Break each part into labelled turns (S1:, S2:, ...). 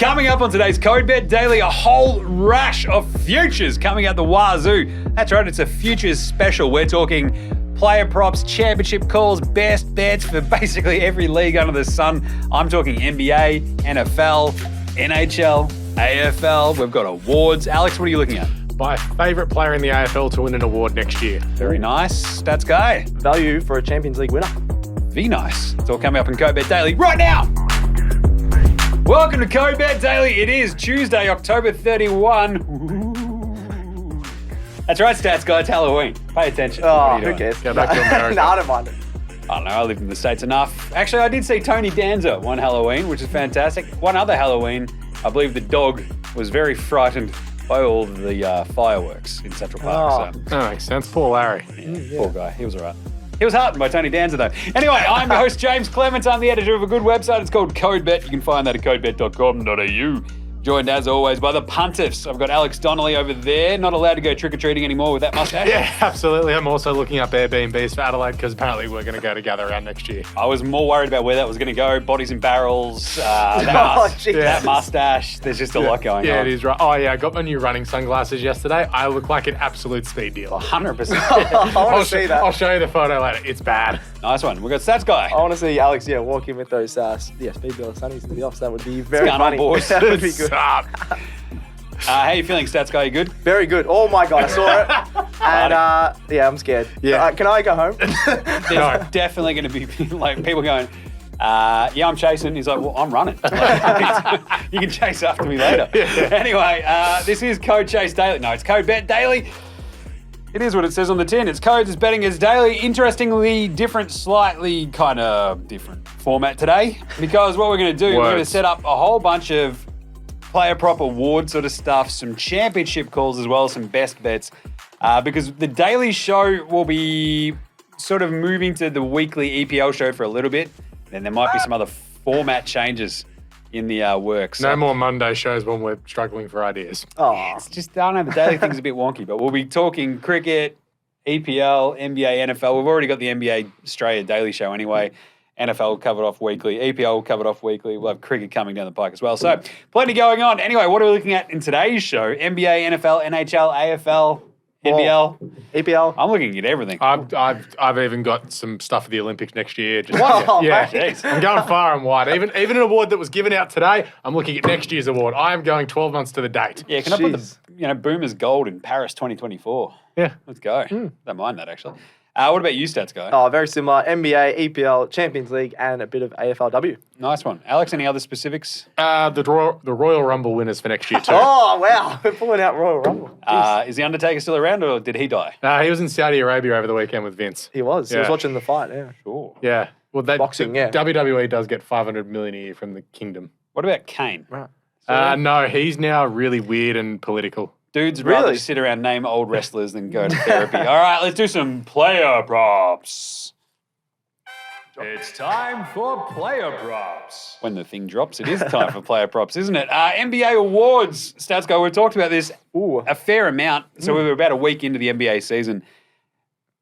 S1: Coming up on today's Code Bet Daily, a whole rash of futures coming out the wazoo. That's right, it's a futures special. We're talking player props, championship calls, best bets for basically every league under the sun. I'm talking NBA, NFL, NHL, AFL. We've got awards. Alex, what are you looking at?
S2: My favourite player in the AFL to win an award next year.
S1: Very nice. Stats guy.
S3: Value for a Champions League winner.
S1: Very nice. It's all coming up in Code Bet Daily right now. Welcome to Code Bet Daily. It is Tuesday, October 31. Ooh. That's right, Stats guy. It's Halloween. Pay attention.
S3: Oh, who cares?
S2: Go back to America.
S3: No, I don't mind it.
S1: I don't know. I lived in the States enough. Actually, I did see Tony Danza one Halloween, which is fantastic. One other Halloween, I believe the dog was very frightened by all the fireworks in Central Park.
S3: Oh.
S1: So,
S2: That makes sense. Poor Larry.
S1: poor guy. He was all right. He was heartened by Tony Danza, though. Anyway, I'm your host, Jaymz Clements. I'm the editor of a good website. It's called CodeBet. You can find that at codebet.com.au. Joined, as always, by the puntiffs. I've got Alex Donnelly over there. Not allowed to go trick-or-treating anymore with that mustache.
S2: Yeah, absolutely. I'm also looking up Airbnbs for Adelaide because apparently we're going to go together around next year.
S1: I was more worried about where that was going to go. Bodies in barrels, that mustache. There's just a lot going on.
S2: Yeah, it is right. Oh, yeah, I got my new running sunglasses yesterday. I look like an absolute speed dealer.
S1: 100%.
S3: I want to see that.
S2: I'll show you the photo later. It's bad.
S1: Nice one. We've got Stats Guy.
S3: I want to see Alex, walking with those speed dealer sunnies into the office. That would be very
S1: going on,
S3: funny.
S1: boys?
S3: That would be good.
S2: Stop.
S1: How you feeling, Stats Guy? You good?
S3: Very good. Oh my God, I saw it. And I'm scared.
S2: Yeah.
S3: Can I go home?
S1: There's definitely going to be like people going, yeah, I'm chasing. He's like, well, I'm running. Like, you can chase after me later. Anyway, this is Code Chase Daily. No, it's Code Bet Daily. It is what it says on the tin. It's codes, it's betting, it's daily. Interestingly different, slightly kind of different format today. Because what we're going to do, we're going to set up a whole bunch of player prop award sort of stuff, some championship calls as well, some best bets. Because the daily show will be sort of moving to the weekly EPL show for a little bit. Then there might be some other format changes in the works.
S2: No more Monday shows when we're struggling for ideas.
S3: Oh,
S1: It's just, I don't know, the daily thing's a bit wonky, but we'll be talking cricket, EPL, NBA, NFL. We've already got the NBA Australia Daily Show anyway. NFL covered off weekly, EPL covered off weekly. We'll have cricket coming down the pike as well. So plenty going on. Anyway, what are we looking at in today's show? NBA, NFL, NHL, AFL, NBL.
S3: EPL.
S1: I'm looking at everything.
S2: I've even got some stuff for the Olympics next year. Just,
S3: Wow,
S2: yeah,
S3: mate.
S2: I'm going far and wide. Even an award that was given out today, I'm looking at next year's award. I am going 12 months to the date.
S1: Yeah, can I put the Boomers Gold in Paris 2024?
S2: Yeah.
S1: Let's go. Don't mind that, actually. What about you, Stats Guy?
S3: Oh, very similar. NBA, EPL, Champions League, and a bit of AFLW.
S1: Nice one. Alex, any other specifics?
S2: The Royal Rumble winners for next year too.
S3: Oh, wow. We're pulling out Royal Rumble. Jeez.
S1: Is The Undertaker still around or did he die?
S2: He was in Saudi Arabia over the weekend with Vince.
S3: He was. He was
S2: Yeah.
S3: watching the fight, yeah.
S1: Sure.
S2: Yeah. Well,
S3: Boxing, yeah.
S2: WWE does get $500 million a year from the kingdom.
S1: What about Kane?
S3: Right.
S2: No, he's now really weird and political.
S1: Dudes rather
S3: Really?
S1: sit around name old wrestlers than go to therapy. All right, let's do some player props. It's time for player props. When the thing drops, it is time for player props, isn't it? NBA awards. Stats Guy, we've talked about this a fair amount. So we were about a week into the NBA season.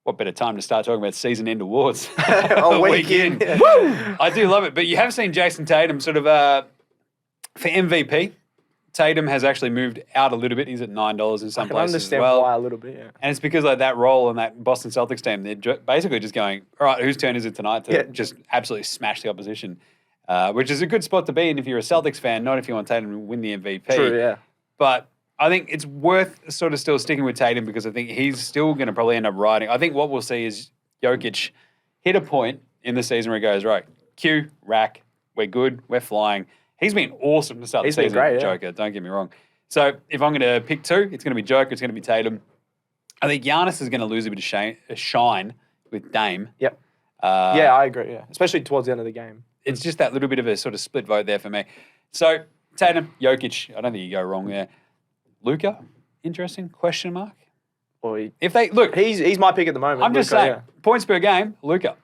S1: What better time to start talking about season-end awards?
S3: A week in.
S1: Woo! I do love it. But you have seen Jason Tatum sort of, for MVP, Tatum has actually moved out a little bit. He's at $9 in some
S3: I can
S1: places
S3: understand
S1: as well.
S3: why a little bit, yeah.
S1: And it's because like that role in that Boston Celtics team, they're basically just going, all right, whose turn is it tonight to just absolutely smash the opposition, which is a good spot to be in if you're a Celtics fan, not if you want Tatum to win the MVP.
S3: True, yeah.
S1: But I think it's worth sort of still sticking with Tatum because I think he's still going to probably end up riding. I think what we'll see is Jokic hit a point in the season where he goes, right, Q, rack, we're good, we're flying. He's been awesome to start the season,
S3: great, yeah.
S1: Joker, don't get me wrong. So if I'm going to pick two, it's going to be Joker, it's going to be Tatum. I think Giannis is going to lose a bit of shine with Dame.
S3: Yep. Yeah, I agree, yeah. Especially towards the end of the game.
S1: It's just that little bit of a sort of split vote there for me. So Tatum, Jokic, I don't think you go wrong there. Luka, interesting, question mark.
S3: Or
S1: If they, look,
S3: he's my pick at the moment.
S1: I'm just
S3: Luka,
S1: saying, points per game, Luka.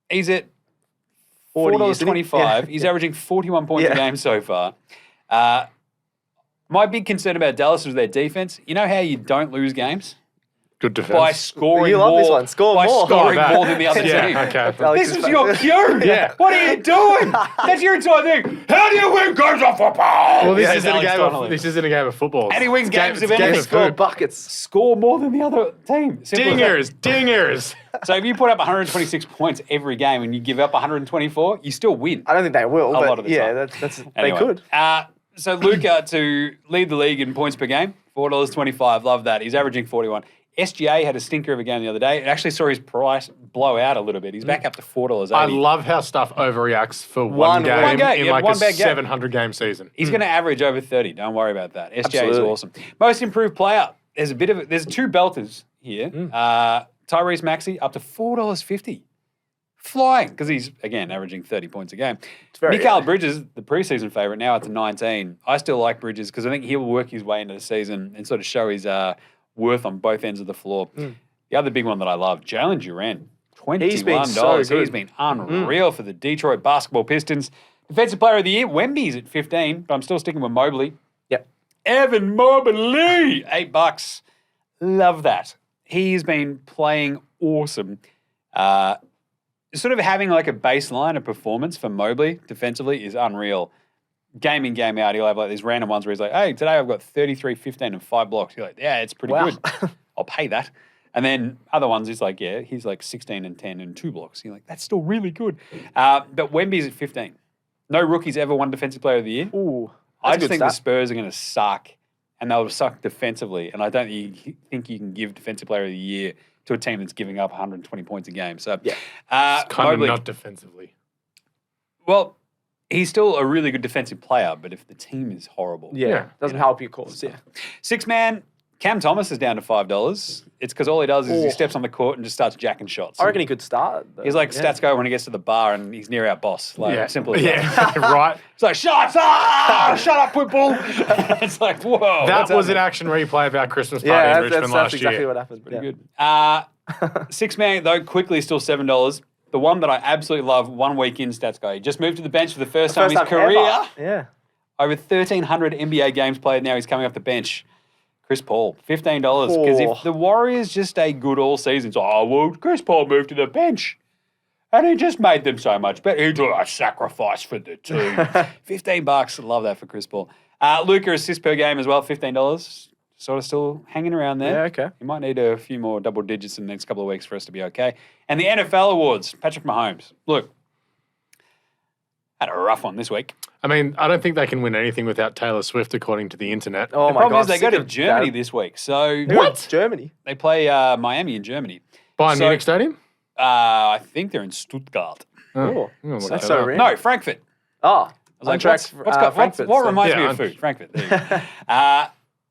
S1: He's at
S3: 40, isn't he?
S1: $4.25.
S3: Yeah.
S1: He's averaging 41 points a game so far. My big concern about Dallas was their defense. You know how you don't lose games?
S2: Good defense.
S1: by scoring
S3: You
S1: more.
S3: love this one. Score
S1: by
S3: more.
S1: scoring
S2: Oh, that.
S1: more than the other team.
S2: Yeah, okay.
S3: Alex
S1: This
S3: is
S1: is your cue.
S2: Yeah.
S1: What are you doing? That's your entire thing. How do you win games of football?
S2: Well, this
S1: Says
S2: isn't a
S1: Alex
S2: game
S1: Donnelly.
S2: of this isn't a game of football.
S1: And he wins
S2: It's a game-
S1: games
S2: it's
S1: of
S2: a game
S1: anything.
S2: of
S3: Score
S2: food.
S3: buckets.
S1: Score more than the other team. Simple as that.
S2: Dingers.
S1: So if you put up 126 points every game and you give up 124, you still win.
S3: I don't think they will,
S1: A
S3: but
S1: lot of the
S3: yeah,
S1: time.
S3: that's
S1: Anyway,
S3: they could.
S1: So Luca to lead the league in points per game, $4.25. Love that. He's averaging 41. SGA had a stinker of a game the other day. It actually saw his price blow out a little bit. He's back up to $4.80.
S2: I love how stuff overreacts for one game,
S1: One game,
S2: in
S1: yeah,
S2: like
S1: one
S2: a
S1: bad game.
S2: 700 game season.
S1: He's going to average over 30. Don't worry about that. SGA is
S3: Absolutely.
S1: awesome. Most improved player. There's two belters here. Tyrese Maxey up to $4.50. Flying, because he's, again, averaging 30 points a game.
S3: very
S1: Mikal
S3: good.
S1: Bridges, the preseason favourite, now at 19. I still like Bridges because I think he'll work his way into the season and sort of show his worth on both ends of the floor. The other big one that I love, Jalen Duren, $21.
S3: He's been so good.
S1: He's been unreal for the Detroit Basketball Pistons. Defensive Player of the Year, Wemby's at 15, but I'm still sticking with Mobley.
S3: Yep.
S1: Evan Mobley, $8. Love that. He's been playing awesome. Sort of having like a baseline of performance for Mobley defensively is unreal. Game in, game out, he'll have like these random ones where he's like, hey, today I've got 33, 15, and 5 blocks. You're like, yeah, it's pretty
S3: Wow.
S1: good. I'll pay that. And then other ones, he's like, yeah, he's like 16 and 10 and 2 blocks. You're like, that's still really good. But Wemby's at 15. No rookies ever won Defensive Player of the Year.
S3: Ooh,
S1: I
S3: that's a
S1: just
S3: good
S1: think the
S3: stat.
S1: Spurs are going to suck, and they'll suck defensively. And I don't think you can give Defensive Player of the Year to a team that's giving up 120 points a game. So,
S3: Yeah.
S2: Kind
S1: Mobley,
S2: of not defensively.
S1: well, he's still a really good defensive player, but if the team is horrible.
S3: Yeah, doesn't help your cause. Yeah.
S1: Six man, Cam Thomas is down to $5. It's because all he does is he
S3: Oh.
S1: steps on the court and just starts jacking shots.
S3: I reckon he could start. Though.
S1: He's like
S3: Yeah.
S1: stats go when he gets to the bar and he's near our boss. Like, simple as that.
S2: Yeah, right.
S1: It's like, shots! Ah! Shut up, Pitbull! It's like, whoa.
S2: That
S1: what's
S2: was an
S1: happening?
S2: action replay of our Christmas party
S3: Yeah,
S2: in
S3: that's,
S2: Richmond
S3: that's
S2: last
S3: exactly
S2: year.
S3: what happened.
S1: Pretty
S3: Yeah.
S1: good. Six man, though, quickly still $7. The one that I absolutely love, 1 week in stats guy. He just moved to the bench for the first time in his career.
S3: Ever. Yeah.
S1: Over 1,300 NBA games played now. He's coming off the bench. Chris Paul, $15. Because
S3: Oh.
S1: if the Warriors just stay good all season, it's like, oh, well, Chris Paul moved to the bench. And he just made them so much better. He did a sacrifice for the team. $15. Love that for Chris Paul. Luka assists per game as well, $15. Sort of still hanging around there.
S3: Yeah, okay.
S1: You might need a few more double digits in the next couple of weeks for us to be okay. And the NFL awards, Patrick Mahomes. Look, had a rough one this week.
S2: I mean, I don't think they can win anything without Taylor Swift, according to the internet.
S3: Oh
S1: The
S3: my
S1: problem
S3: god.
S1: is they go
S3: sick
S1: to
S3: of
S1: Germany
S3: that.
S1: this week. So
S3: What? Germany.
S1: they play Miami in Germany.
S2: Bayern
S1: So-
S2: Munich Stadium?
S1: I think they're in Stuttgart.
S3: Oh,
S2: I'm gonna look
S3: that's
S2: that
S3: so
S2: up.
S3: random.
S1: No, Frankfurt.
S3: Oh,
S1: I was like,
S3: on track. Frankfurt,
S1: what
S3: so-
S1: reminds me
S2: Yeah,
S1: of food? Frankfurt. There you go.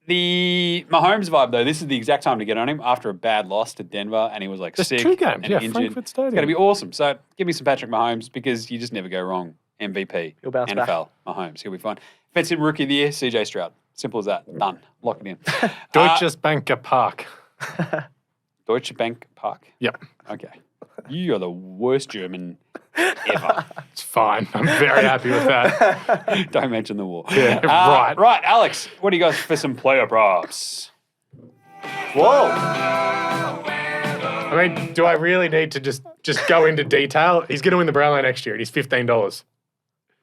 S1: The Mahomes vibe, though, this is the exact time to get on him after a bad loss to Denver, and he was like
S2: Just
S1: sick
S2: 2 games.
S1: and
S2: Yeah,
S1: injured.
S2: Frankfurt Stadium.
S1: It's going to be awesome. So give me some Patrick Mahomes because you just never go wrong. MVP,
S3: He'll bounce
S1: NFL, Mahomes. He'll be fine. Offensive Rookie of the Year, CJ Stroud. Simple as that. Done. Lock it in.
S2: Deutsches Banker Park.
S1: Deutsche Bank Park.
S2: Yep.
S1: Okay. You are the worst German ever.
S2: It's fine. I'm very happy with that.
S1: Don't mention the war.
S2: Yeah, right.
S1: Right, Alex, what do you got for some player props?
S3: Whoa.
S2: I mean, do I really need to just go into detail? He's going to win the Brownlow next year, and he's $15.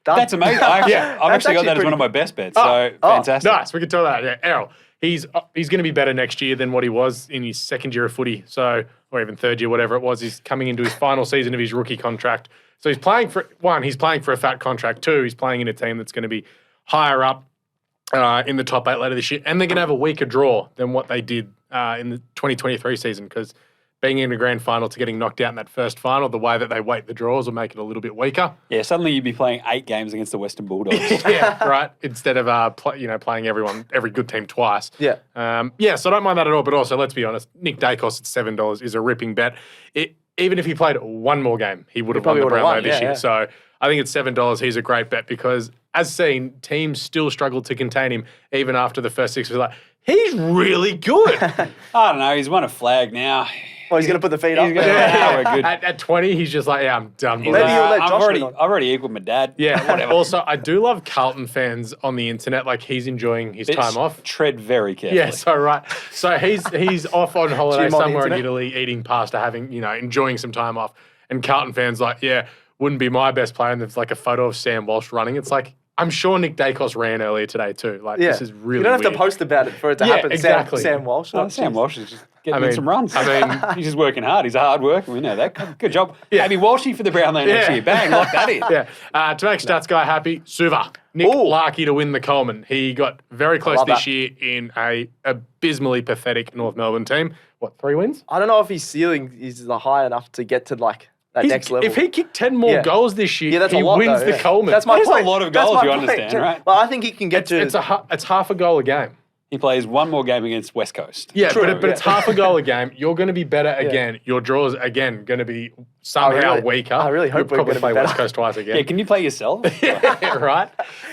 S3: Done.
S1: That's amazing.
S2: Yeah,
S1: I've actually got that as
S3: pretty
S1: one of my best bets. So fantastic.
S2: Nice. We can talk about that. Yeah, Errol. He's going to be better next year than what he was in his second year of footy. So, or even third year, whatever it was. He's coming into his final season of his rookie contract. So he's playing for he's playing for a fat contract. 2, he's playing in a team that's going to be higher up in the top 8 later this year, and they're going to have a weaker draw than what they did in the 2023 season because being in a grand final to getting knocked out in that first final, the way that they weight the draws will make it a little bit weaker.
S1: Yeah, suddenly you'd be playing 8 games against the Western Bulldogs.
S2: Yeah, right. Instead of playing every good team twice.
S3: Yeah.
S2: So I don't mind that at all. But also, let's be honest, Nick Dacos at $7 is a ripping bet. Even if he played one more game, he would have won
S3: probably
S2: the
S3: would've
S2: Brownlow
S3: won,
S2: this
S3: yeah,
S2: year.
S3: yeah.
S2: So I think at $7, he's a great bet because, as seen, teams still struggled to contain him even after the first 6. We're like, he's really good.
S1: I don't know. He's won a flag now.
S3: Well, he's going to put the feet up.
S1: He's gonna- we're good.
S2: At 20, he's just like, yeah, I'm done.
S1: He's
S2: boys.
S3: Maybe you'll let
S1: I've
S3: Josh
S1: already,
S3: win on.
S1: I've already equaled my dad.
S2: Yeah.
S1: Whatever.
S2: Also, I do love Carlton fans on the internet. Like, he's enjoying his time off.
S1: Tread very carefully.
S2: Yeah, so he's off on holiday
S3: Gym on the
S2: somewhere in
S3: internet.
S2: Italy, eating pasta, having, enjoying some time off. And Carlton fans like, yeah, wouldn't be my best player. And there's like a photo of Sam Walsh running. It's like, I'm sure Nick Dacos ran earlier today too. Like, this is really
S3: You don't have
S2: weird.
S3: to post about it for it to
S2: Yeah,
S3: happen.
S2: exactly.
S3: Sam Walsh.
S1: Oh, Sam Walsh is just getting
S2: I
S1: in some runs.
S2: mean,
S1: he's just working hard. He's a hard worker. We know that. Good job. Maybe Walshy for the Brownlow next
S2: Yeah.
S1: year. Bang, lock that in.
S2: yeah. To make Stats Guy happy, Suva. Nick
S3: Ooh.
S2: Larkey to win the Coleman. He got very close
S3: love
S2: this
S3: that.
S2: year in a abysmally pathetic North Melbourne team. What, 3 wins?
S3: I don't know if his ceiling is high enough to get to like that next level.
S2: If he kicked 10 more goals this year,
S3: that's
S2: he
S3: a lot,
S2: wins
S3: though,
S2: the
S3: yeah.
S2: Coleman.
S3: That's my
S1: There's a
S3: point.
S1: lot of
S3: That's
S1: goals,
S3: my
S1: you
S3: point.
S1: understand, right?
S3: Well, I think he can get to.
S2: It's half a goal a game.
S1: He plays one more game against West Coast.
S2: Yeah,
S3: True,
S2: but it's half a goal a game. You're going to be better again. Your draws, again, going to be somehow weaker.
S3: I really hope
S2: You'll
S3: we're
S2: probably
S3: gonna
S2: play
S3: be better.
S2: West Coast twice again.
S1: Yeah, can you play yourself?
S2: Yeah, right?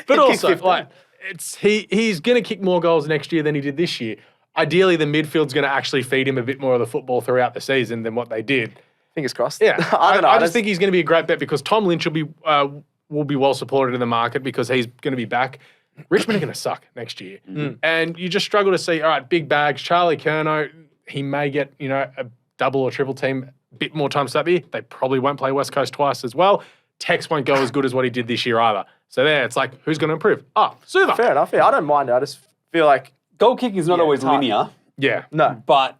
S2: But
S3: He'd kick
S2: also,
S3: 15.
S2: like, he's going to kick more goals next year than he did this year. Ideally, the midfield's going to actually feed him a bit more of the football throughout the season than what they did.
S3: Fingers crossed.
S2: Yeah,
S3: I don't know.
S2: I just think he's going to be a great bet because Tom Lynch will be well supported in the market because he's going to be back. Richmond are going to suck next year, and you just struggle to see. All right, big bags. Charlie Curnow, he may get a double or triple team a bit more time to that year. They probably won't play West Coast twice as well. Tex won't go as good as what he did this year either. So there, it's like who's going to improve? Suva.
S3: fair enough. Yeah, I don't mind it. I just feel like
S1: Goal kick is not always
S3: it's hard.
S1: linear,
S2: Yeah,
S3: no,
S1: but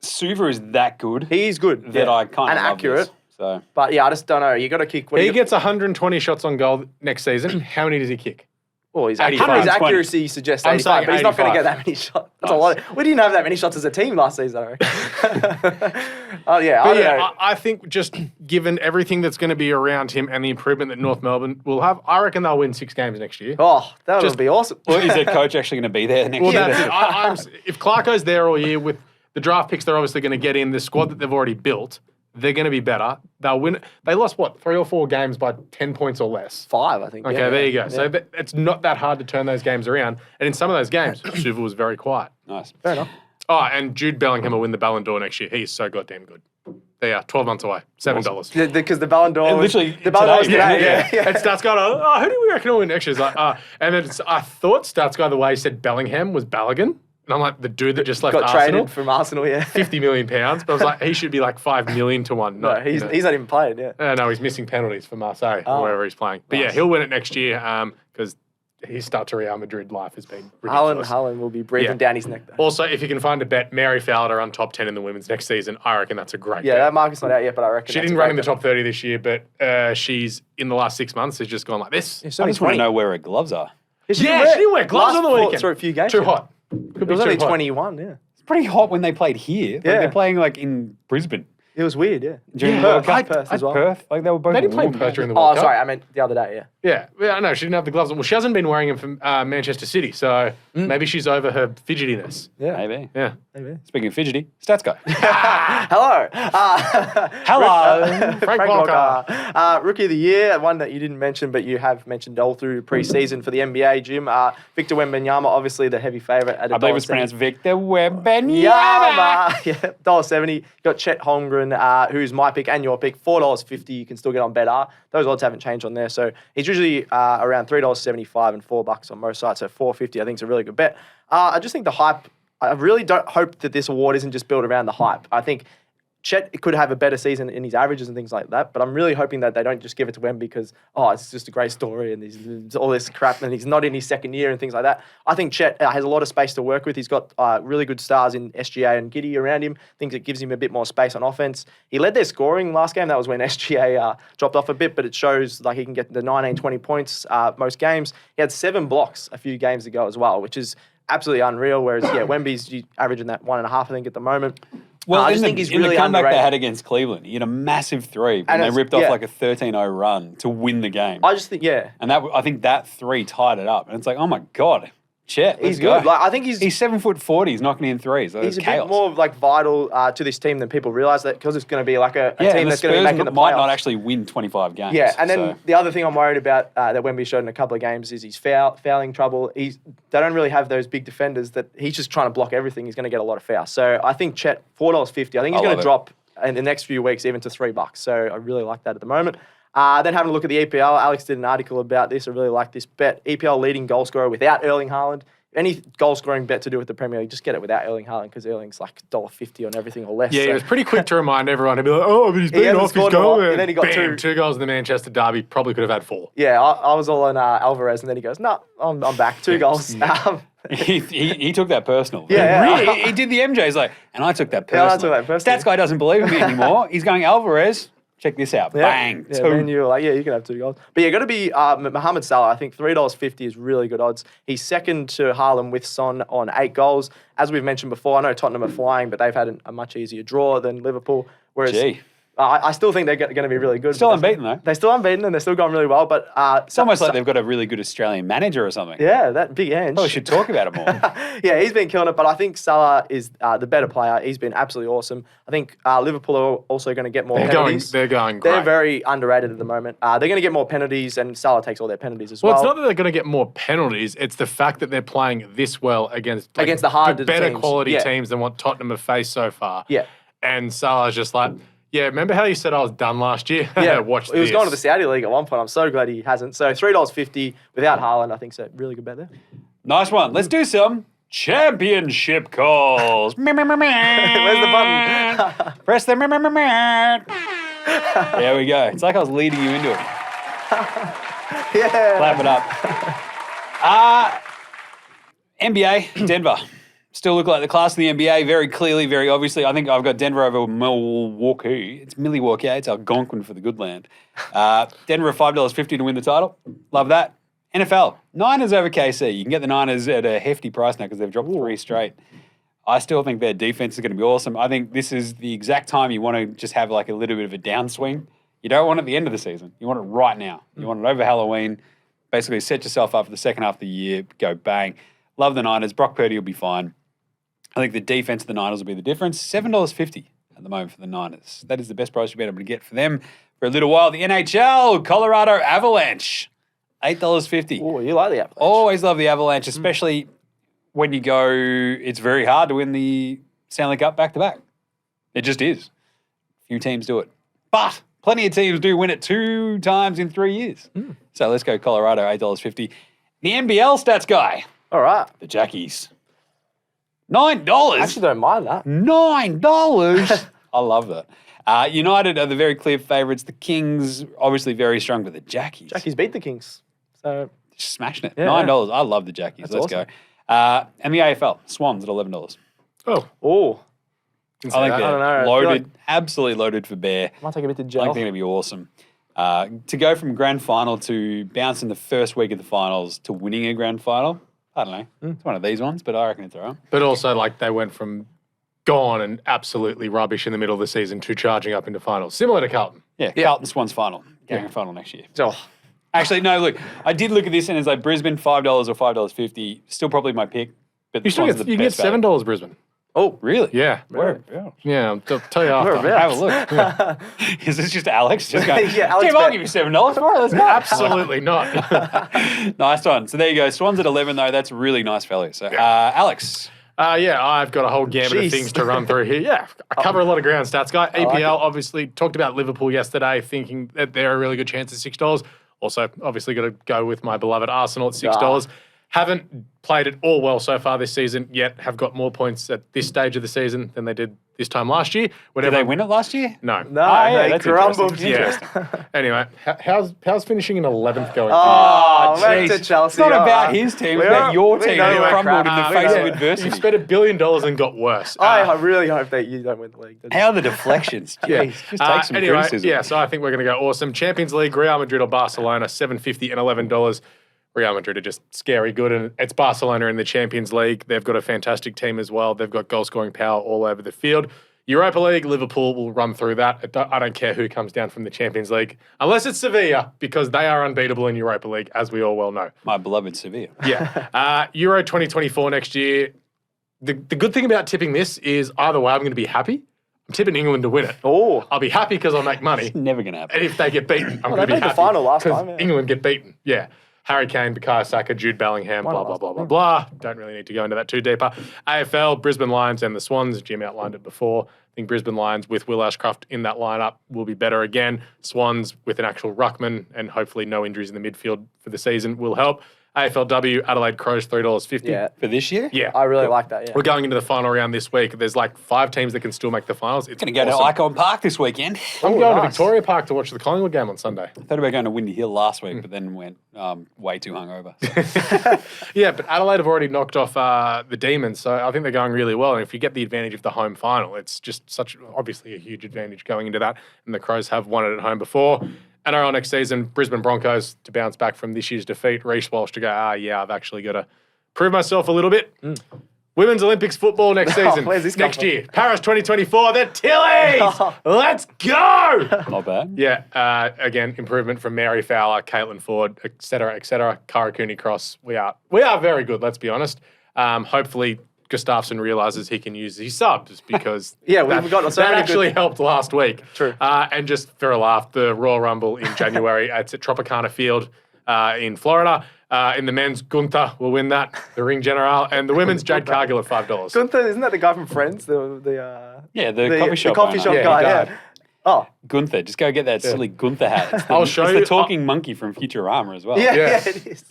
S1: Suva is that good
S3: he's good.
S1: that I kind of
S3: and
S1: love
S3: accurate.
S1: this. So
S3: But yeah, I just don't know. You got to kick.
S2: he gets 120 shots on goal next season. How many does he kick?
S3: Well, his
S1: 85.
S3: his accuracy suggests
S2: I'm
S3: 85,
S2: saying
S3: but he's not going to
S2: 85.
S3: get that many shots. That's a lot. We didn't have that many shots as a team last season, I reckon. Oh, yeah. I
S2: But
S3: don't
S2: yeah,
S3: know.
S2: I think just given everything that's going to be around him and the improvement that North Melbourne will have, I reckon they'll win 6 games next year.
S3: Oh, that would
S2: just-
S3: be awesome.
S1: well, is their coach actually going to be there next
S2: Well,
S1: year?
S2: that's it. If Clarko's there all year with the draft picks, they're obviously going to get in the squad that they've already built. They're going to be better. They'll win. They lost, 3 or 4 games by 10 points or less.
S3: 5, I think.
S2: Okay,
S3: yeah.
S2: there you go.
S3: Yeah.
S2: So it's not that hard to turn those games around. And in some of those games, Suva was very quiet.
S1: Nice.
S3: Fair enough.
S2: Oh, and Jude Bellingham will win the Ballon d'Or next year. He's so goddamn good. There you are, 12 months away, $7.
S3: Because the Ballon d'Or.
S1: literally
S3: the Ballon d'Or was
S1: today,
S3: today. Yeah.
S2: And Stats Guy, who do we reckon will win next year? He's like, and then I thought Stats Guy, the way he said Bellingham was Balogun. And I'm like, the dude that just left
S3: Got
S2: Arsenal,
S3: traded from Arsenal, yeah.
S2: £50 million. But I was like, he should be like 5 million to 1.
S3: No, he's not even playing, yeah.
S2: No, he's missing penalties for Marseille
S3: Oh.
S2: or wherever he's playing. But yeah, he'll win it next year because his start to Real Madrid life has been ridiculous.
S3: Haaland will be breathing
S2: Yeah.
S3: down his neck, though.
S2: Also, if you can find a bet, Mary Fowler on top 10 in the women's next season, I reckon that's a great
S3: Yeah,
S2: bet.
S3: that market's not out yet, but I reckon
S2: She didn't run in the top 30 this year, but she's in the last 6 months has just gone like this.
S3: Yeah,
S1: I just want to know where her gloves are.
S2: She didn't wear gloves on the weekend.
S3: For a few games.
S2: Too
S3: yeah.
S2: hot. Could
S3: It
S2: be
S3: was
S2: too
S3: only
S2: hot.
S3: 21, yeah.
S1: It's pretty hot when they played here. Like,
S3: Yeah.
S1: they're playing like in Brisbane.
S3: It was weird, yeah.
S1: During
S3: Yeah.
S1: the World Cup.
S3: Perth as well.
S1: Perth. Like they were both
S2: They didn't play
S1: warm.
S2: Perth during the World
S3: Oh,
S2: Cup.
S3: sorry, I meant the other day, yeah.
S2: Yeah, no, she didn't have the gloves on. Well, she hasn't been wearing them from Manchester City, so maybe she's over her fidgetiness.
S3: Yeah.
S1: Maybe.
S2: Yeah.
S3: Maybe.
S1: Speaking of fidgety, stats guy.
S3: Hello.
S1: Hello.
S2: Frank Walker.
S3: Rookie of the Year, one that you didn't mention, but you have mentioned all through pre-season for the NBA, Jim. Victor Wembanyama, obviously the heavy favourite at
S1: I believe it's
S3: $1.70.
S1: pronounced Victor Wembanyama.
S3: Yeah, $1.70. Got Chet Holmgren, who's my pick and your pick, $4.50. You can still get on better. Those odds haven't changed on there. So he's usually around $3.75 and $4 on most sites. So $4.50 I think is a really good bet. I just think the hype, I really don't hope that this award isn't just built around the hype. I think Chet could have a better season in his averages and things like that, but I'm really hoping that they don't just give it to Wemby because, it's just a great story and there's all this crap and he's not in his second year and things like that. I think Chet has a lot of space to work with. He's got really good stars in SGA and Giddey around him. I think it gives him a bit more space on offense. He led their scoring last game. That was when SGA dropped off a bit, but it shows like he can get the 19, 20 points most games. He had 7 blocks a few games ago as well, which is absolutely unreal, whereas, Wemby's averaging that 1.5, I think, at the moment.
S1: Well,
S3: I
S1: in
S3: just
S1: the,
S3: think he's
S1: in
S3: really
S1: the comeback
S3: underrated.
S1: they had against Cleveland, he had a massive 3 when
S3: And
S1: they
S3: it's-
S1: ripped off
S3: yeah.
S1: like a 13-0 run to win the game.
S3: I just think,
S1: And I think that 3 tied it up. And it's like, oh my God, Chet,
S3: He's good. Like, I think he's
S1: 7'40". He's knocking in threes.
S3: he's a
S1: chaos.
S3: bit more like vital to this team than people realise, that because it's going to be like a
S1: and
S3: team
S1: the
S3: that's going to be
S1: Spurs
S3: making the
S1: might
S3: playoffs.
S1: not actually win 25 games.
S3: Yeah, and then
S1: so.
S3: the other thing I'm worried about that Wemby showed in a couple of games is his fouling trouble. They don't really have those big defenders that he's just trying to block everything. He's going to get a lot of fouls. So I think Chet, $4.50. I think he's going to drop in the next few weeks even to $3. So I really like that at the moment. Then having a look at the EPL, Alex did an article about this. I really like this bet. EPL leading goal scorer without Erling Haaland. Any goal scoring bet to do with the Premier League, just get it without Erling Haaland, because Erling's like $1.50 on everything or less.
S2: Yeah,
S3: so.
S2: he was pretty quick to remind everyone to be like, oh, but he's been off his goal.
S3: And then he got
S2: Bam, two goals in the Manchester derby. Probably could have had 4.
S3: Yeah, I was all on Alvarez, and then he goes, no, I'm back. 2 goals.
S1: He took that personal.
S3: Yeah.
S1: Really, he did the MJ. He's like, and I took that personal.
S3: Yeah, I took that personal.
S1: Stats guy doesn't believe in me anymore. He's going, Alvarez, check this out. Bang.
S3: Yeah,
S1: 2.
S3: then you were like, yeah, you can have 2 goals. But yeah, got to be Mohamed Salah. I think $3.50 is really good odds. He's second to Haaland with Son on 8 goals. As we've mentioned before, I know Tottenham are flying, but they've had a much easier draw than Liverpool. Whereas
S1: Gee.
S3: I still think they're going to be really good.
S1: Still unbeaten, though.
S3: They're still unbeaten, and they're still going really well. But
S1: It's almost like they've got a really good Australian manager or something.
S3: Yeah, that big Ange.
S1: Oh, we should talk about it more.
S3: Yeah, he's been killing it, but I think Salah is the better player. He's been absolutely awesome. I think Liverpool are also going to get more penalties.
S2: They're going great.
S3: They're very underrated at the moment. They're going to get more penalties, and Salah takes all their penalties as well.
S2: Well, it's not that they're going to get more penalties. It's the fact that they're playing this well against
S3: the harder
S2: better
S3: teams.
S2: quality teams than what Tottenham have faced so far.
S3: Yeah.
S2: And Salah's just like, yeah, remember how you said I was done last year?
S3: Yeah,
S2: watch this.
S3: He was going to the Saudi League at one point. I'm so glad he hasn't. So $3.50 without Haaland, I think it's a really good bet there.
S1: Nice one. Let's do some championship calls.
S3: Where's the button?
S1: Press the There we go. It's like I was leading you into it.
S3: Yeah.
S1: Clap it up. NBA, Denver. Still look like the class of the NBA, very clearly, very obviously. I think I've got Denver over Milwaukee. It's Milwaukee. It's Algonquin for the good land. Denver at $5.50 to win the title. Love that. NFL, Niners over KC. You can get the Niners at a hefty price now because they've dropped 3 straight. I still think their defense is going to be awesome. I think this is the exact time you want to just have like a little bit of a downswing. You don't want it at the end of the season. You want it right now. You want it over Halloween. Basically set yourself up for the second half of the year. Go bang. Love the Niners. Brock Purdy will be fine. I think the defense of the Niners will be the difference. $7.50 at the moment for the Niners. That is the best price you'll be able to get for them for a little while. The NHL, Colorado Avalanche, $8.50.
S3: Oh, you like the Avalanche.
S1: Always love the Avalanche, especially when you go, it's very hard to win the Stanley Cup back-to-back. It just is. Few teams do it. But plenty of teams do win it 2 times in 3 years. So let's go Colorado, $8.50. The NBL stats guy,
S3: All right.
S1: the Jackies. $9.
S3: I actually don't mind that.
S1: $9. I love that. United are the very clear favourites. The Kings, obviously very strong, but the Jackies.
S3: Jackies beat the Kings. So
S1: Just smashing it.
S3: Yeah,
S1: $9. I love the Jackies.
S3: That's
S1: Let's
S3: awesome.
S1: go. And the AFL, Swans at $11.
S2: Oh,
S1: I
S3: I
S1: think
S3: don't know. I
S1: they're
S3: feel
S1: loaded,
S3: like-
S1: absolutely loaded for bear.
S3: might take a bit to
S1: I
S3: gel.
S1: think they're going to be awesome. To go from grand final to bouncing the first week of the finals to winning a grand final, I don't know. It's one of these ones, but I reckon it's all right.
S2: but also like they went from gone and absolutely rubbish in the middle of the season to charging up into finals. Similar to Carlton.
S1: Yeah, Carlton Swans final. Grand final next year.
S3: Oh,
S1: Actually, no, look, I did look at this and it's like Brisbane, $5 or $5.50. Still probably my pick. But
S2: You
S1: the
S2: still
S1: Swans
S2: get,
S1: are the
S2: you can get
S1: best value.
S2: $7 Brisbane.
S1: Oh, really?
S2: Yeah.
S1: Where? Yeah.
S2: Yeah, I'll tell you after.
S3: Whereabouts?
S1: Have a look. Is this just Alex? Just going,
S3: Yeah, Alex
S1: Tim, I'll
S3: bet.
S1: give you $7 for it. Let's go.
S2: Absolutely not.
S1: Nice one. So there you go. Swans at 11, though. That's really nice value. So, Alex.
S2: Yeah, I've got a whole gambit
S3: Jeez.
S2: of things to run through here. Yeah, I cover a lot of ground stats, guy. APL,
S3: like it.
S2: obviously, talked about Liverpool yesterday, thinking that they're a really good chance at $6. Also, obviously, got to go with my beloved Arsenal at $6. Haven't played it all well so far this season, yet have got more points at this stage of the season than they did this time last year.
S1: Did they win it last year?
S2: No.
S3: No,
S1: yeah,
S3: they
S1: that's
S3: crumbled.
S1: interesting.
S2: Yeah. Anyway, how's finishing in 11th going?
S3: Oh, back
S1: jeez.
S3: to Chelsea.
S1: It's not
S3: all
S1: about
S3: right.
S1: his team,
S3: We
S1: it's about
S3: are-
S1: your
S3: we
S1: team
S3: know
S1: that
S3: we're
S1: crumbled in
S3: crap.
S1: the face of
S2: You
S1: adversity.
S2: spent $1 billion and got worse.
S3: I really hope that you don't win the league.
S1: How are the deflections? Jeez, just take some
S2: anyway,
S1: criticism.
S2: yeah, so I think we're going to go awesome. Champions League, Real Madrid or Barcelona, $7.50 and $11. Real Madrid are just scary good, and it's Barcelona in the Champions League. They've got a fantastic team as well. They've got goal-scoring power all over the field. Europa League, Liverpool will run through that. I don't care who comes down from the Champions League, unless it's Sevilla, because they are unbeatable in Europa League, as we all well know.
S1: My beloved Sevilla.
S2: Yeah. Euro 2024 next year. The good thing about tipping this is either way, I'm going to be happy. I'm tipping England to win it.
S3: Oh.
S2: I'll be happy because I'll make money.
S1: It's never going to happen.
S2: And if they get beaten, I'm going to be
S3: They made
S2: happy.
S3: the final last time. Yeah.
S2: England get beaten. Yeah. Harry Kane, Bukayo Saka, Jude Bellingham, blah, blah, blah, blah, blah. Don't really need to go into that too deeper. AFL, Brisbane Lions and the Swans. Jim outlined it before. I think Brisbane Lions with Will Ashcroft in that lineup will be better again. Swans with an actual ruckman and hopefully no injuries in the midfield for the season will help. AFLW, Adelaide Crows, $3.50.
S3: Yeah.
S1: For this year?
S2: Yeah.
S3: I really like that, yeah.
S2: We're going into the final round this week. There's like 5 teams that can still make the finals. It's
S1: Going to go
S2: awesome.
S1: to Icon Park this weekend.
S2: I'm
S3: Oh,
S2: going to
S3: nice.
S2: Victoria Park to watch the Collingwood game on Sunday.
S1: I thought about going to Windy Hill last week, but then went way too hungover.
S2: Yeah, but Adelaide have already knocked off the Demons, so I think they're going really well. And if you get the advantage of the home final, it's just obviously a huge advantage going into that. And the Crows have won it at home before. NRL next season, Brisbane Broncos to bounce back from this year's defeat. Reece Walsh to go, I've actually got to prove myself a little bit. Women's Olympics football next season.
S3: Where's this come
S2: next
S3: from?
S2: year. Paris 2024, the Tillies! Let's go!
S1: Not bad.
S2: Yeah, again, improvement from Mary Fowler, Caitlin Ford, et cetera, Karakuni Cross. We are very good, let's be honest. Hopefully, Gustafsson realises he can use his subs because
S3: Yeah, we've got so
S2: that
S3: many
S2: actually
S3: good...
S2: helped last week.
S3: True.
S2: And just for a laugh, the Royal Rumble in January, it's at Tropicana Field in Florida. In the men's, Gunther will win that, the ring general, and the women's, Jade Cargill at $5.
S3: Gunther, isn't that the guy from Friends?
S1: Yeah, the coffee shop.
S3: The coffee
S1: owner.
S3: shop
S2: Yeah,
S3: guy,
S2: he
S3: yeah.
S2: died.
S3: Oh,
S1: Gunther. Just go get that silly Gunther hat. It's the,
S2: I'll show
S1: it's
S2: you-
S1: the talking monkey from Futurama as well.
S3: yeah,
S2: Yeah.
S3: it is.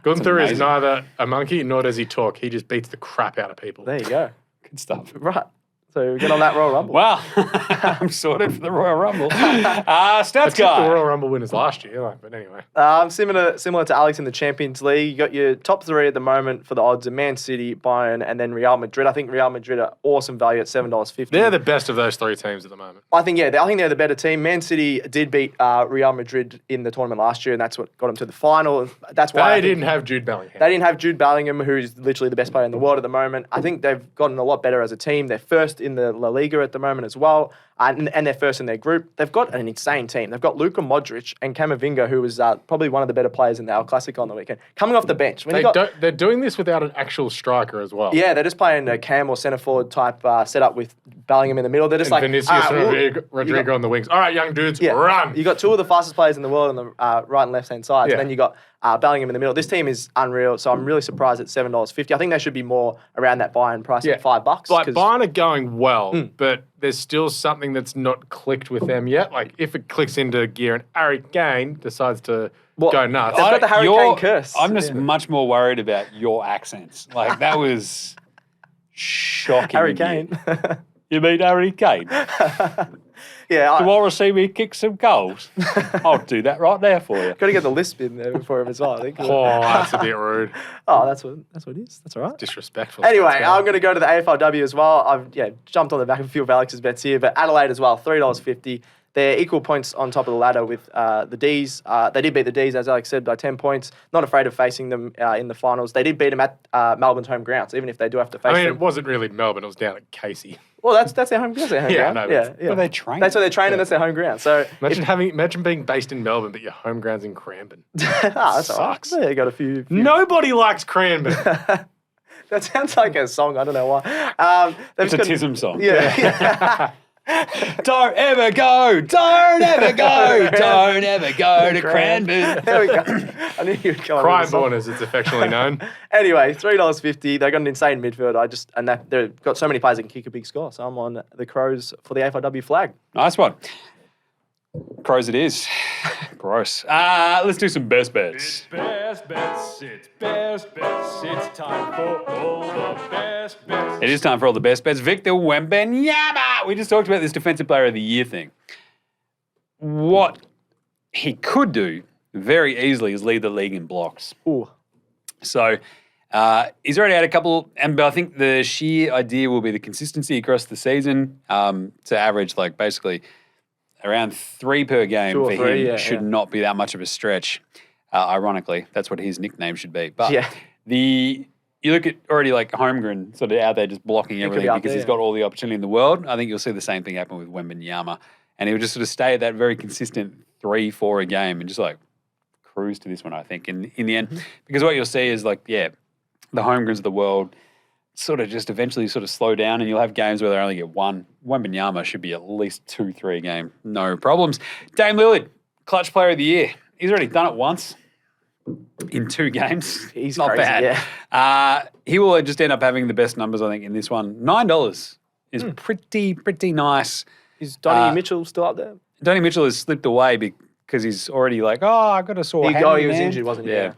S2: Gunther is
S1: amazing.
S2: neither a monkey nor does he talk. He just beats the crap out of people.
S3: There you go.
S1: Good stuff.
S3: Right. So we get on that Royal Rumble.
S1: Wow. I'm sorted for the Royal Rumble. Stats
S2: I took the
S1: guy.
S2: Royal Rumble winners last year, but anyway.
S3: Similar to Alex in the Champions League, you got your top 3 at the moment for the odds of Man City, Bayern, and then Real Madrid. I think Real Madrid are awesome value at $7.50.
S2: They're the best of those 3 teams at the moment.
S3: I think they're the better team. Man City did beat Real Madrid in the tournament last year, and that's what got them to the final. That's why
S2: They didn't have Jude Bellingham.
S3: They didn't have Jude Bellingham, who's literally the best player in the world at the moment. I think they've gotten a lot better as a team. They're first in the La Liga at the moment as well, and they're first in their group. They've got an insane team. They've got Luka Modric and Camavinga, who was probably one of the better players in the El Clasico on the weekend, coming off the bench.
S2: They're doing this without an actual striker as well.
S3: Yeah, they're just playing a cam or centre forward type setup with Bellingham in the middle. They're just
S2: And
S3: like
S2: Vinicius
S3: "All right,
S2: Rodrigo on the wings. All right, young dudes, run.
S3: You got 2 of the fastest players in the world on the right and left hand sides,
S2: Yeah.
S3: and then you got Bellingham in the middle. This team is unreal, so I'm really surprised at $7.50. I think they should be more around that Bayern price at $5.
S2: Like
S3: 'cause-
S2: Bayern are going well, but there's still something that's not clicked with them yet. Like if it clicks into gear and Harry Kane decides to go nuts.
S3: They've got the Harry Kane curse.
S1: I'm just much more worried about your accents. Like, that was shocking.
S3: Harry Kane.
S1: You mean Harry Kane?
S3: Yeah,
S1: You want to see me kick some goals? I'll do that right there for you.
S3: got to get the lisp in there for him as well, I think.
S2: Oh, that's a bit rude.
S3: Oh, that's what it is. That's all right.
S2: Disrespectful.
S3: Anyway,
S2: Let's go.
S3: I'm going to go to the AFLW as well. I've jumped on the back of a few of Alex's bets here, but Adelaide as well, $3.50. They're equal points on top of the ladder with the Ds. They did beat the Ds, as Alex said, by 10 points. Not afraid of facing them in the finals. They did beat them at Melbourne's home ground, so even if they do have to face
S2: I mean,
S3: them.
S2: it wasn't really Melbourne. It was down at Casey.
S3: Well, that's their home,
S2: Yeah,
S3: ground.
S2: I know,
S3: Yeah,
S2: but
S1: they train.
S3: That's where they're training. That's their home ground. So
S2: Imagine being based in Melbourne, but your home ground's in Cranbourne.
S3: that's all right.
S2: Sucks.
S3: Yeah, you got a few.
S2: Nobody likes Cranbourne.
S3: That sounds like a song. I don't know why.
S1: It's a TISM song.
S3: Yeah.
S1: Don't ever go, don't ever go, don't ever go to Cranbourne.
S3: There we go. I knew you were going.
S2: Cranbourne, as it's affectionately known.
S3: Anyway, $3.50. They got an insane midfield. They've got so many players that can kick a big score. So I'm on the Crows for the AFLW flag.
S1: Nice one. Crows it is. Gross. Let's do some best bets.
S4: Best bets, it's best bets, it's time for all the best bets.
S1: It is time for all the best bets. Victor Wembanyama. We just talked about this Defensive Player of the Year thing. What he could do very easily is lead the league in blocks.
S3: Ooh.
S1: So he's already had a couple, but I think the sheer idea will be the consistency across the season to average like basically around 3 per game
S3: 2 or
S1: for
S3: 3,
S1: him
S3: yeah,
S1: should
S3: yeah.
S1: not be that much of a stretch. Ironically, that's what his nickname should be. But
S3: Yeah.
S1: you look at already like Holmgren sort of out there just blocking everything
S3: out
S1: because
S3: there,
S1: he's got all the opportunity in the world. I think you'll see the same thing happen with Wembanyama. And he'll just sort of stay at that very consistent 3-4 a game and just like cruise to this one, I think, in the end. Because what you'll see is like, the Holmgrens of the world sort of just eventually sort of slow down and you'll have games where they only get one. Wembanyama should be at least 2-3 a game. No problems. Dame Lillard, clutch player of the year. He's already done it once in 2 games.
S3: He's
S1: not
S3: crazy,
S1: bad.
S3: yeah.
S1: He will just end up having the best numbers, I think, in this one. $9 is pretty nice.
S3: Is Donnie Mitchell still up there?
S1: Donnie Mitchell has slipped away because he's already like, I got a sore hand.
S3: He was
S1: man.
S3: injured, wasn't he?
S1: Yeah.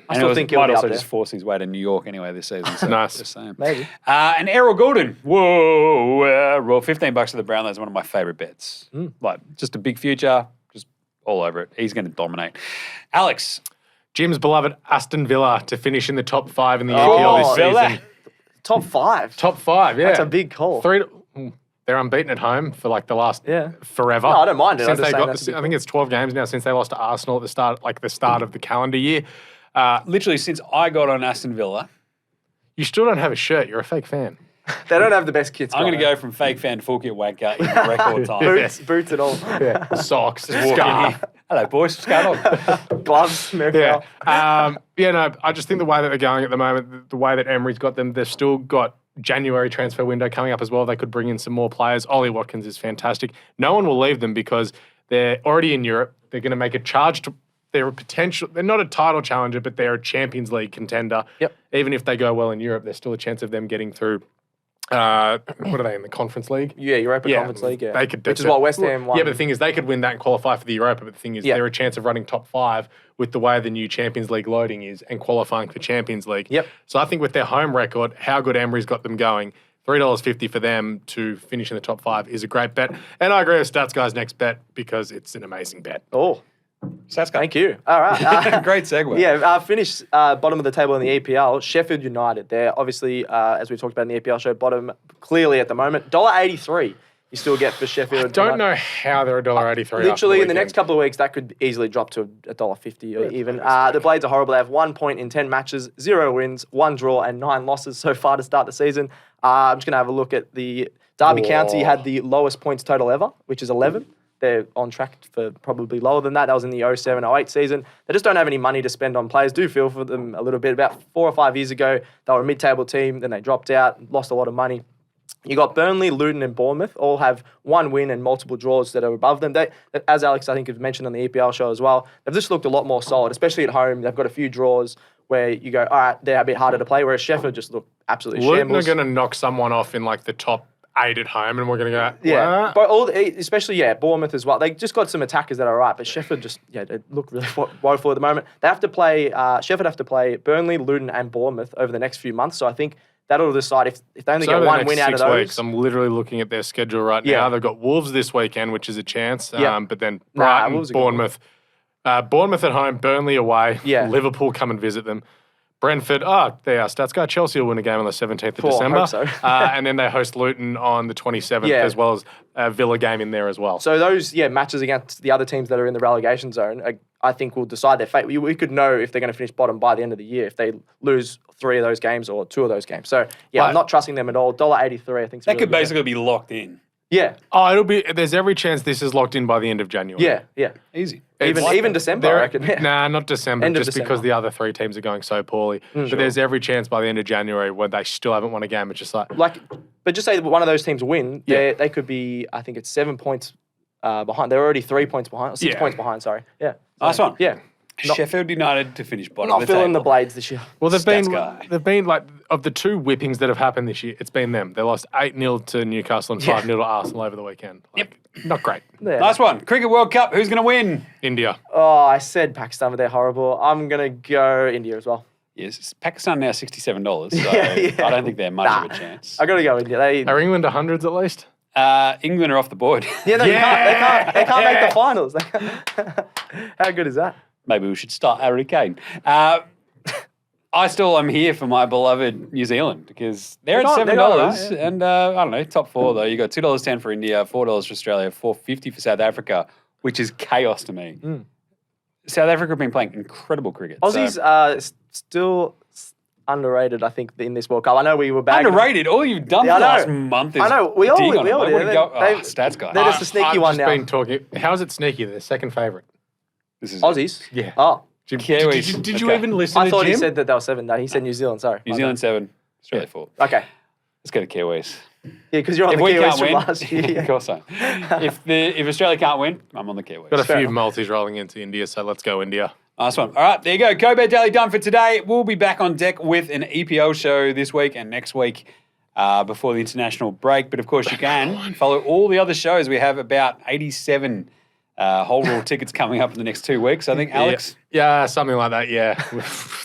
S3: I still think he'll
S1: might
S3: be up
S1: also
S3: there.
S1: just force his way to New York anyway this season. So
S2: Nice.
S1: Just saying.
S3: Maybe.
S1: And Errol Goulden, Raw, $15 to the Brownlow is one of my favourite bets. Like, just a big future, just all over it. He's going to dominate. Alex.
S2: Jim's beloved Aston Villa to finish in the top 5 in the EPL this
S1: Villa.
S2: season.
S3: Top 5.
S2: Top 5, yeah.
S3: That's a big call.
S2: They're unbeaten at home for like the last forever.
S3: No, I don't mind it. I'm
S2: Since
S3: just
S2: they
S3: saying
S2: got,
S3: that's a big
S2: I think it's 12 games now since they lost to Arsenal at the start of the calendar year.
S1: Literally, since I got on Aston Villa,
S2: You still don't have a shirt. You're a fake fan.
S3: They don't have the best kits.
S1: I'm going to go from fake fan to full kit wanker in record time.
S3: Boots and all.
S2: Yeah. Socks,
S1: Walk in
S2: scarf.
S1: here. Hello, boys. What's going on?
S3: Gloves,
S2: Yeah. I just think the way that they're going at the moment, the way that Emery's got them, they've still got January transfer window coming up as well. They could bring in some more players. Ollie Watkins is fantastic. No one will leave them because they're already in Europe. They're going to make a charge to. They're a potential. They're not a title challenger, but they're a Champions League contender.
S3: Yep.
S2: Even if they go well in Europe, there's still a chance of them getting through. What are they in the Conference League?
S3: Yeah, Europa Conference League. Yeah,
S2: They could.
S3: which is what West Ham won.
S2: Yeah, but the thing is, they could win that and qualify for the Europa. But the thing is, they're a chance of running top 5 with the way the new Champions League loading is and qualifying for Champions League.
S3: Yep.
S2: So I think with their home record, how good Emery's got them going, $3.50 for them to finish in the top 5 is a great bet. And I agree with Stats Guy's next bet because it's an amazing bet.
S3: Oh,
S1: Stats guy.
S3: thank you. All right.
S1: Great segue.
S3: Yeah, finished bottom of the table in the EPL. Sheffield United. They're obviously, as we talked about in the EPL show, bottom clearly at the moment. $1.83 you still get for Sheffield.
S2: I don't know how they're $1.83.
S3: Literally, in the next couple of weeks, that could easily drop to $1.50 or even. The Blades are horrible. They have 1 point in 10 matches, 0 wins, 1 draw, and 9 losses so far to start the season. I'm just going to have a look at the Derby County had the lowest points total ever, which is 11. They're on track for probably lower than that. That was in the 07-08 season. They just don't have any money to spend on players. Do feel for them a little bit. About 4 or 5 years ago, they were a mid-table team. Then they dropped out, lost a lot of money. You got Burnley, Luton, and Bournemouth all have 1 win and multiple draws that are above them. They, as Alex, I think, has mentioned on the EPL show as well, they've just looked a lot more solid, especially at home. They've got a few draws where you go, all right, they're a bit harder to play, whereas Sheffield just look absolutely
S2: Luton
S3: shambles.
S2: are going to knock someone off in like the top 8 at home, and we're going to go,
S3: Yeah,
S2: what?
S3: but especially Bournemouth as well. They just got some attackers that are right, but Sheffield just they look really woeful at the moment. They have to play Sheffield have to play Burnley, Luton, and Bournemouth over the next few months. So I think that'll decide if they only
S2: So
S3: get
S2: over the
S3: 1
S2: next
S3: win out of
S2: 6
S3: those.
S2: weeks, I'm literally looking at their schedule right
S3: Yeah.
S2: now. They've got Wolves this weekend, which is a chance.
S3: Yeah.
S2: But then
S3: Nah,
S2: Brighton,
S3: Wolves are good.
S2: Bournemouth. Bournemouth at home, Burnley away.
S3: Yeah.
S2: Liverpool come and visit them. Brentford, they are. Stats guy. Chelsea will win a game on the 17th of
S3: I
S2: December.
S3: hope so.
S2: And then they host Luton on the 27th,
S3: Yeah.
S2: as well as a Villa game in there as well.
S3: So those matches against the other teams that are in the relegation zone, I think will decide their fate. We could know if they're going to finish bottom by the end of the year if they lose 3 of those games or 2 of those games. So I'm not trusting them at all. $1.83, I think.
S1: That could basically be locked in.
S3: Yeah,
S2: There's every chance this is locked in by the end of January.
S3: yeah.
S1: Easy.
S3: Even December, I reckon. Yeah.
S2: Nah, not December,
S3: End of
S2: just because
S3: December.
S2: the other 3 teams are going so poorly. But there's every chance by the end of January when they still haven't won a game. It's just like,
S3: But just say that one of those teams win, they could be, I think it's 7 points behind. They're already 3 points behind, or 6 points behind, sorry. Yeah.
S1: Nice one.
S3: Yeah.
S1: Sheffield United to finish bottom
S3: Not
S1: of the
S3: filling the
S1: table.
S3: Blades this year.
S2: well,
S1: Stats guy.
S2: they've been like, of the 2 whippings that have happened this year, it's been them. They lost 8-0 to Newcastle and 5-0 to Arsenal over the weekend. Not great.
S3: Yeah.
S1: Nice one. Cricket World Cup. Who's going to win?
S2: India.
S3: Oh, I said Pakistan, but they're horrible. I'm going to go India as well.
S1: Yes, Pakistan now $67, so
S3: Yeah.
S1: I don't think they're much of a chance.
S3: I got to go India.
S2: Are England to hundreds at least?
S1: England are off the board.
S3: They can't make the finals. How good is that?
S1: Maybe we should start Harry Kane. I still am here for my beloved New Zealand because they're at
S3: They're
S1: $7,
S3: not,
S1: and I don't know, top 4 though. You got $2.10 for India, $4 for Australia, $4.50 for South Africa, which is chaos to me. South Africa have been playing incredible cricket.
S3: Aussies
S1: so-
S3: are still underrated, I think, in this World Cup. I know we were bagging.
S1: Underrated. All you've done
S3: Yeah,
S1: for the
S3: I
S1: last
S3: know.
S1: month is
S3: I know. We all
S1: dig on
S3: did.
S1: it. Where would it go?
S3: They-
S1: Stats guy.
S3: they're just a sneaky
S2: I've
S3: one
S2: just
S3: now.
S2: been talking. How is it sneaky? They're second favourite.
S1: This is
S3: Aussies?
S2: Yeah.
S3: Oh.
S1: Kiwis.
S2: Did you
S1: Okay.
S2: even listen
S3: I
S2: to
S3: thought
S2: Jim?
S3: he said that they were 7. No, he said New Zealand. Sorry.
S1: New Zealand 7, Australia 4.
S3: Okay.
S1: Let's go to Kiwis.
S3: Yeah, because you're on
S1: If
S3: the
S1: we
S3: Kiwis
S1: can't
S3: from
S1: win,
S3: last year.
S1: of course I am. If Australia can't win, I'm on the Kiwis.
S2: Got a
S3: Fair
S2: few
S3: enough.
S2: multis rolling into India, so let's go India.
S1: Nice one. All right, there you go. Go Bet Daily done for today. We'll be back on deck with an EPL show this week and next week before the international break. But of course, you can follow all the other shows. We have about 87 whole rule tickets coming up in the next 2 weeks. I think, Alex.
S2: Yeah, something like that, yeah.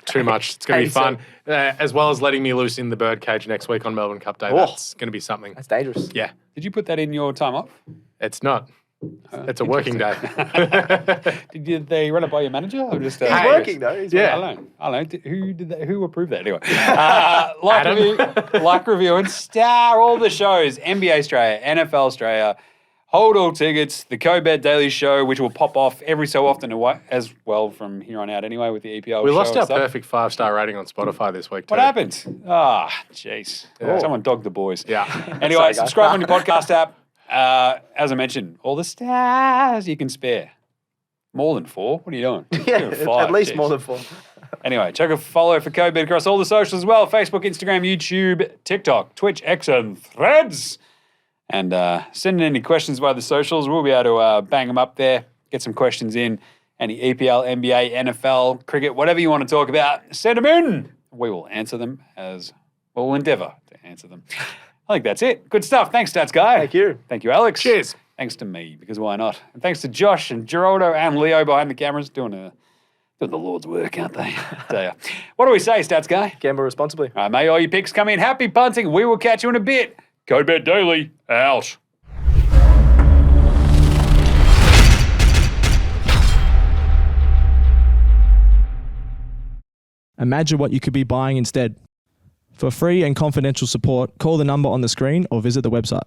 S2: Too much. It's going to be fun. As well as letting me loose in the birdcage next week on Melbourne Cup Day.
S3: Oh.
S2: That's going to be something.
S3: That's dangerous.
S2: Yeah.
S1: Did you put that in your time off?
S2: It's not. It's a working day.
S1: Did they run it by your manager? Or just,
S3: He's
S1: curious?
S3: working, though. He's
S2: Yeah.
S1: I don't know. Who did that? Who approved that? Anyway, like, review, and star all the shows: NBA Australia, NFL Australia, hold all tickets, the Co-Bet Daily Show, which will pop off every so often as well from here on out. Anyway, with the EPL.
S2: We
S1: show
S2: lost
S1: and
S2: our
S1: stuff.
S2: perfect 5-star rating on Spotify this week, too.
S1: What happened? Ah, jeez. Someone dogged the boys.
S2: Yeah.
S1: Anyway,
S3: Sorry, guys.
S1: subscribe on your podcast app. As I mentioned, all the stars you can spare. More than 4? What are you doing?
S3: Yeah,
S1: You're doing 5,
S3: at least
S1: jeez.
S3: more than 4.
S1: Anyway, check a follow for Co-Bet across all the socials as well. Facebook, Instagram, YouTube, TikTok, Twitch, X, and Threads. And send in any questions via the socials. We'll be able to bang them up there, get some questions in. Any EPL, NBA, NFL, cricket, whatever you want to talk about, send them in. We will answer them as we'll endeavour to answer them. I think that's it. Good stuff. Thanks, Stats Guy.
S3: Thank you.
S1: Thank you, Alex.
S2: Cheers.
S1: Thanks to me, because why not? And thanks to Josh and Geraldo and Leo behind the cameras doing the Lord's work, aren't they? Tell ya. What do we say, Stats Guy?
S3: Gamble responsibly.
S1: All right, may all your picks come in. Happy punting. We will catch you in a bit. Code Bet Daily, out.
S5: Imagine what you could be buying instead. For free and confidential support, call the number on the screen or visit the website.